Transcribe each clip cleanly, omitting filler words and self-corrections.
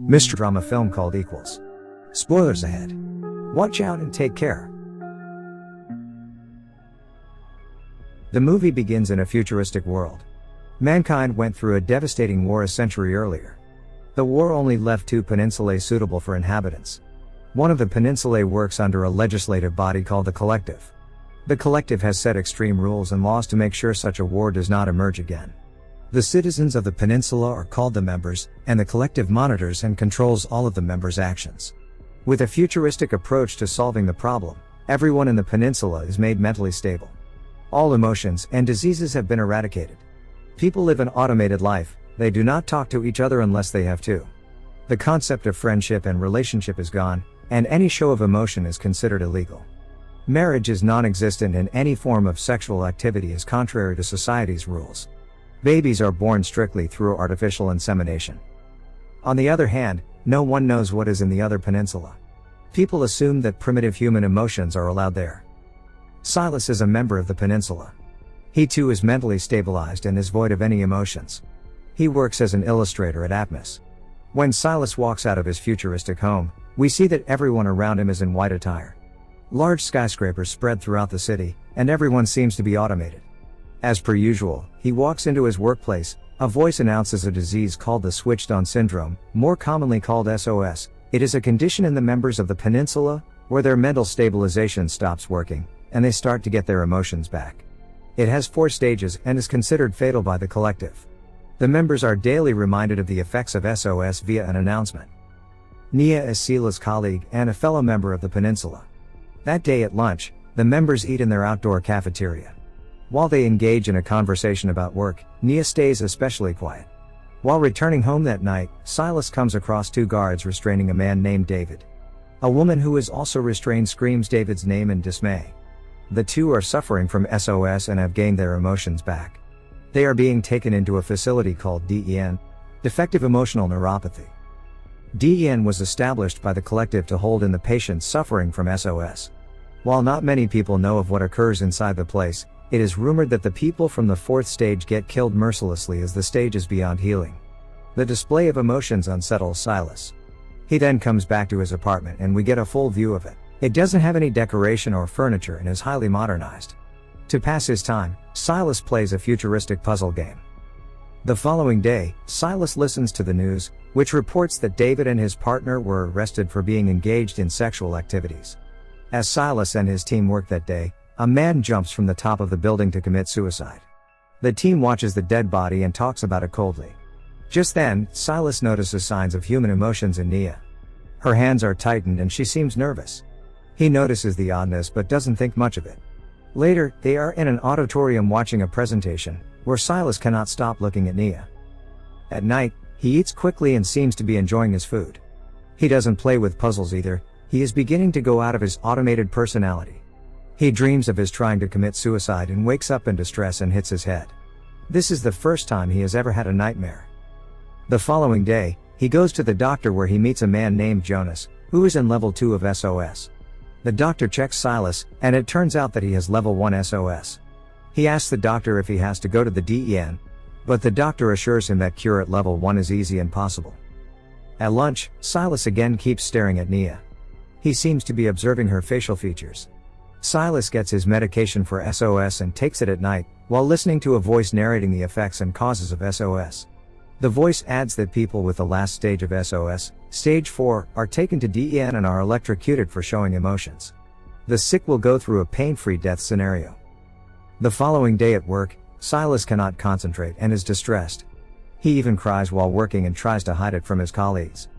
mystery drama film called Equals. Spoilers ahead. Watch out and take care. The movie begins in a futuristic world. Mankind went through a devastating war a century earlier. The war only left 2 peninsulae suitable for inhabitants. One of the peninsulae works under a legislative body called the Collective. The Collective has set extreme rules and laws to make sure such a war does not emerge again. The citizens of the peninsula are called the members, and the Collective monitors and controls all of the members' actions. With a futuristic approach to solving the problem, everyone in the peninsula is made mentally stable. All emotions and diseases have been eradicated. People live an automated life, they do not talk to each other unless they have to. The concept of friendship and relationship is gone, and any show of emotion is considered illegal. Marriage is non-existent and any form of sexual activity is contrary to society's rules. Babies are born strictly through artificial insemination. On the other hand, no one knows what is in the other peninsula. People assume that primitive human emotions are allowed there. Silas is a member of the peninsula. He too is mentally stabilized and is void of any emotions. He works as an illustrator at Atmos. When Silas walks out of his futuristic home, we see that everyone around him is in white attire. Large skyscrapers spread throughout the city, and everyone seems to be automated. As per usual, he walks into his workplace, a voice announces a disease called the switched-on syndrome, more commonly called SOS. It is a condition in the members of the peninsula, where their mental stabilization stops working, and they start to get their emotions back. It has 4 stages and is considered fatal by the Collective. The members are daily reminded of the effects of SOS via an announcement. Nia is Sila's colleague and a fellow member of the peninsula. That day at lunch, the members eat in their outdoor cafeteria. While they engage in a conversation about work, Nia stays especially quiet. While returning home that night, Silas comes across 2 guards restraining a man named David. A woman who is also restrained screams David's name in dismay. The 2 are suffering from SOS and have gained their emotions back. They are being taken into a facility called DEN, Defective Emotional Neuropathy. DEN was established by the Collective to hold in the patients suffering from SOS. While not many people know of what occurs inside the place, it is rumored that the people from the 4th stage get killed mercilessly as the stage is beyond healing. The display of emotions unsettles Silas. He then comes back to his apartment and we get a full view of it. It doesn't have any decoration or furniture and is highly modernized. To pass his time, Silas plays a futuristic puzzle game. The following day, Silas listens to the news, which reports that David and his partner were arrested for being engaged in sexual activities. As Silas and his team work that day, a man jumps from the top of the building to commit suicide. The team watches the dead body and talks about it coldly. Just then, Silas notices signs of human emotions in Nia. Her hands are tightened and she seems nervous. He notices the oddness but doesn't think much of it. Later, they are in an auditorium watching a presentation, where Silas cannot stop looking at Nia. At night, he eats quickly and seems to be enjoying his food. He doesn't play with puzzles either, he is beginning to go out of his automated personality. He dreams of his trying to commit suicide and wakes up in distress and hits his head. This is the first time he has ever had a nightmare. The following day, he goes to the doctor where he meets a man named Jonas, who is in level 2 of SOS. The doctor checks Silas, and it turns out that he has level 1 SOS. He asks the doctor if he has to go to the DEN, but the doctor assures him that cure at level 1 is easy and possible. At lunch, Silas again keeps staring at Nia. He seems to be observing her facial features. Silas gets his medication for SOS and takes it at night, while listening to a voice narrating the effects and causes of SOS. The voice adds that people with the last stage of SOS, stage 4, are taken to DEN and are electrocuted for showing emotions. The sick will go through a pain-free death scenario. The following day at work, Silas cannot concentrate and is distressed. He even cries while working and tries to hide it from his colleagues.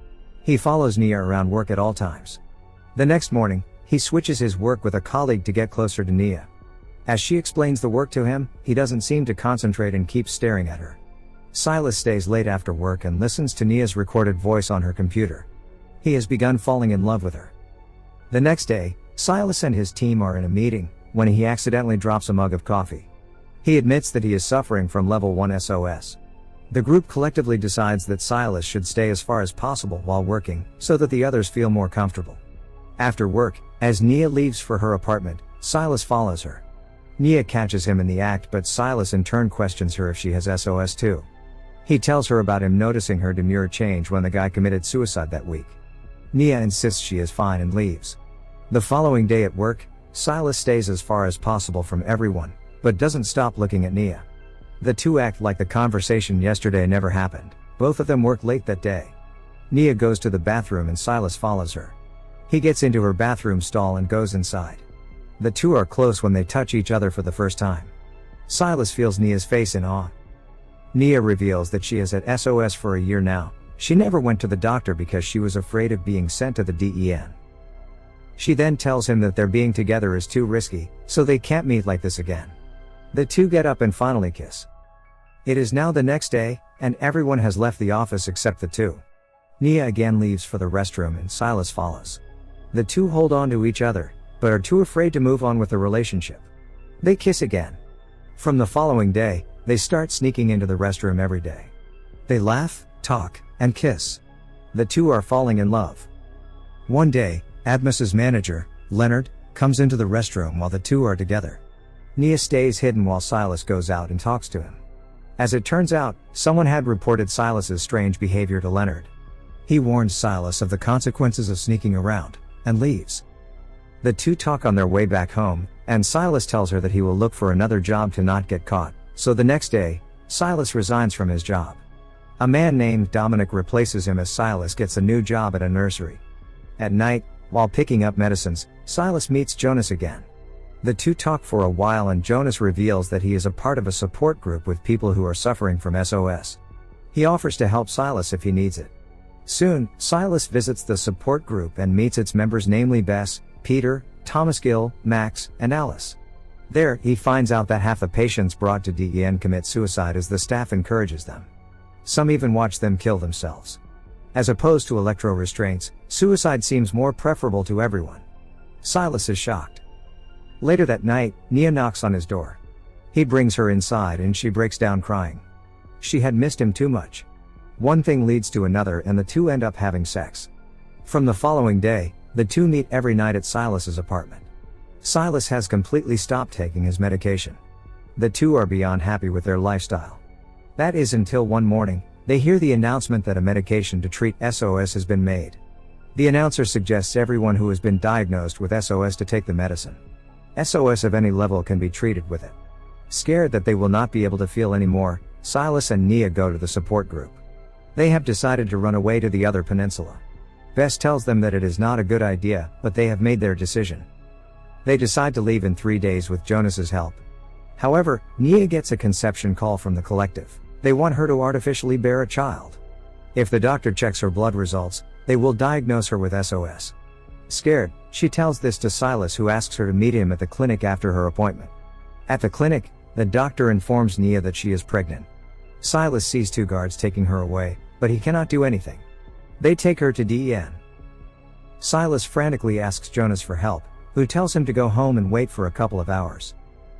He follows Nia around work at all times. The next morning, he switches his work with a colleague to get closer to Nia. As she explains the work to him, he doesn't seem to concentrate and keeps staring at her. Silas stays late after work and listens to Nia's recorded voice on her computer. He has begun falling in love with her. The next day, Silas and his team are in a meeting, when he accidentally drops a mug of coffee. He admits that he is suffering from level 1 SOS. The group collectively decides that Silas should stay as far as possible while working, so that the others feel more comfortable. After work, as Nia leaves for her apartment, Silas follows her. Nia catches him in the act but Silas in turn questions her if she has SOS too. He tells her about him noticing her demure change when the guy committed suicide that week. Nia insists she is fine and leaves. The following day at work, Silas stays as far as possible from everyone, but doesn't stop looking at Nia. The two act like the conversation yesterday never happened. Both of them work late that day. Nia goes to the bathroom and Silas follows her. He gets into her bathroom stall and goes inside. The two are close when they touch each other for the first time. Silas feels Nia's face in awe. Nia reveals that she is at SOS for a year now. She never went to the doctor because she was afraid of being sent to the DEN. She then tells him that their being together is too risky, so they can't meet like this again. The two get up and finally kiss. It is now the next day, and everyone has left the office except the two. Nia again leaves for the restroom and Silas follows. The two hold on to each other, but are too afraid to move on with the relationship. They kiss again. From the following day, they start sneaking into the restroom every day. They laugh, talk, and kiss. The two are falling in love. One day, Admas's manager, Leonard, comes into the restroom while the two are together. Nia stays hidden while Silas goes out and talks to him. As it turns out, someone had reported Silas's strange behavior to Leonard. He warns Silas of the consequences of sneaking around, and leaves. The two talk on their way back home, and Silas tells her that he will look for another job to not get caught, so the next day, Silas resigns from his job. A man named Dominic replaces him as Silas gets a new job at a nursery. At night, while picking up medicines, Silas meets Jonas again. The two talk for a while and Jonas reveals that he is a part of a support group with people who are suffering from SOS. He offers to help Silas if he needs it. Soon, Silas visits the support group and meets its members, namely Bess, Peter, Thomas Gill, Max, and Alice. There, he finds out that half the patients brought to DEN commit suicide as the staff encourages them. Some even watch them kill themselves. As opposed to electro-restraints, suicide seems more preferable to everyone. Silas is shocked. Later that night, Nia knocks on his door. He brings her inside and she breaks down crying. She had missed him too much. One thing leads to another and the two end up having sex. From the following day, the two meet every night at Silas's apartment. Silas has completely stopped taking his medication. The two are beyond happy with their lifestyle. That is until one morning, they hear the announcement that a medication to treat SOS has been made. The announcer suggests everyone who has been diagnosed with SOS to take the medicine. SOS of any level can be treated with it. Scared that they will not be able to feel anymore, Silas and Nia go to the support group. They have decided to run away to the other peninsula. Bess tells them that it is not a good idea, but they have made their decision. They decide to leave in 3 days with Jonas's help. However, Nia gets a conception call from the collective. They want her to artificially bear a child. If the doctor checks her blood results, they will diagnose her with SOS. Scared, she tells this to Silas, who asks her to meet him at the clinic after her appointment. At the clinic, the doctor informs Nia that she is pregnant. Silas sees 2 guards taking her away, but he cannot do anything. They take her to DEN. Silas frantically asks Jonas for help, who tells him to go home and wait for a couple of hours.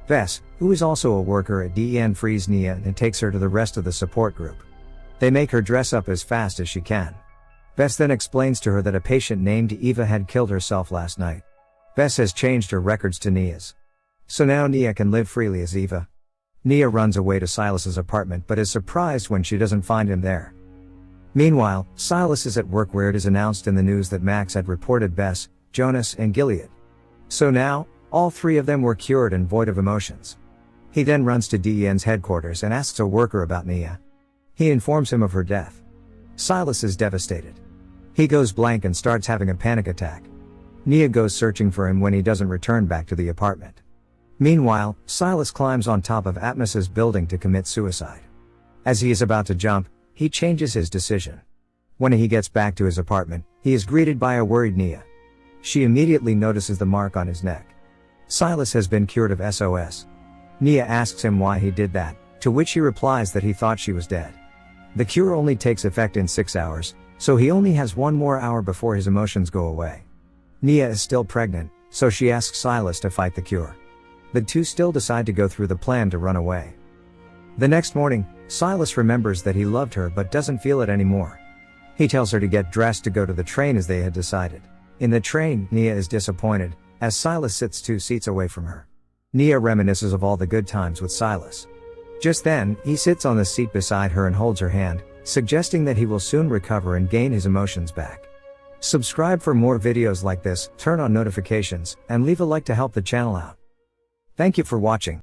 Bess, who is also a worker at DEN, frees Nia and takes her to the rest of the support group. They make her dress up as fast as she can. Bess then explains to her that a patient named Eva had killed herself last night. Bess has changed her records to Nia's. So now Nia can live freely as Eva. Nia runs away to Silas's apartment but is surprised when she doesn't find him there. Meanwhile, Silas is at work where it is announced in the news that Max had reported Bess, Jonas, and Gilead. So now, all 3 of them were cured and void of emotions. He then runs to DEN's headquarters and asks a worker about Nia. He informs him of her death. Silas is devastated. He goes blank and starts having a panic attack. Nia goes searching for him when he doesn't return back to the apartment. Meanwhile, Silas climbs on top of Atmas's building to commit suicide. As he is about to jump, he changes his decision. When he gets back to his apartment, he is greeted by a worried Nia. She immediately notices the mark on his neck. Silas has been cured of SOS. Nia asks him why he did that, to which he replies that he thought she was dead. The cure only takes effect in 6 hours, so he only has 1 more hour before his emotions go away. Nia is still pregnant, so she asks Silas to fight the cure. The two still decide to go through the plan to run away. The next morning, Silas remembers that he loved her but doesn't feel it anymore. He tells her to get dressed to go to the train as they had decided. In the train, Nia is disappointed, as Silas sits 2 seats away from her. Nia reminisces of all the good times with Silas. Just then, he sits on the seat beside her and holds her hand, suggesting that he will soon recover and gain his emotions back. Subscribe for more videos like this, turn on notifications, and leave a like to help the channel out. Thank you for watching.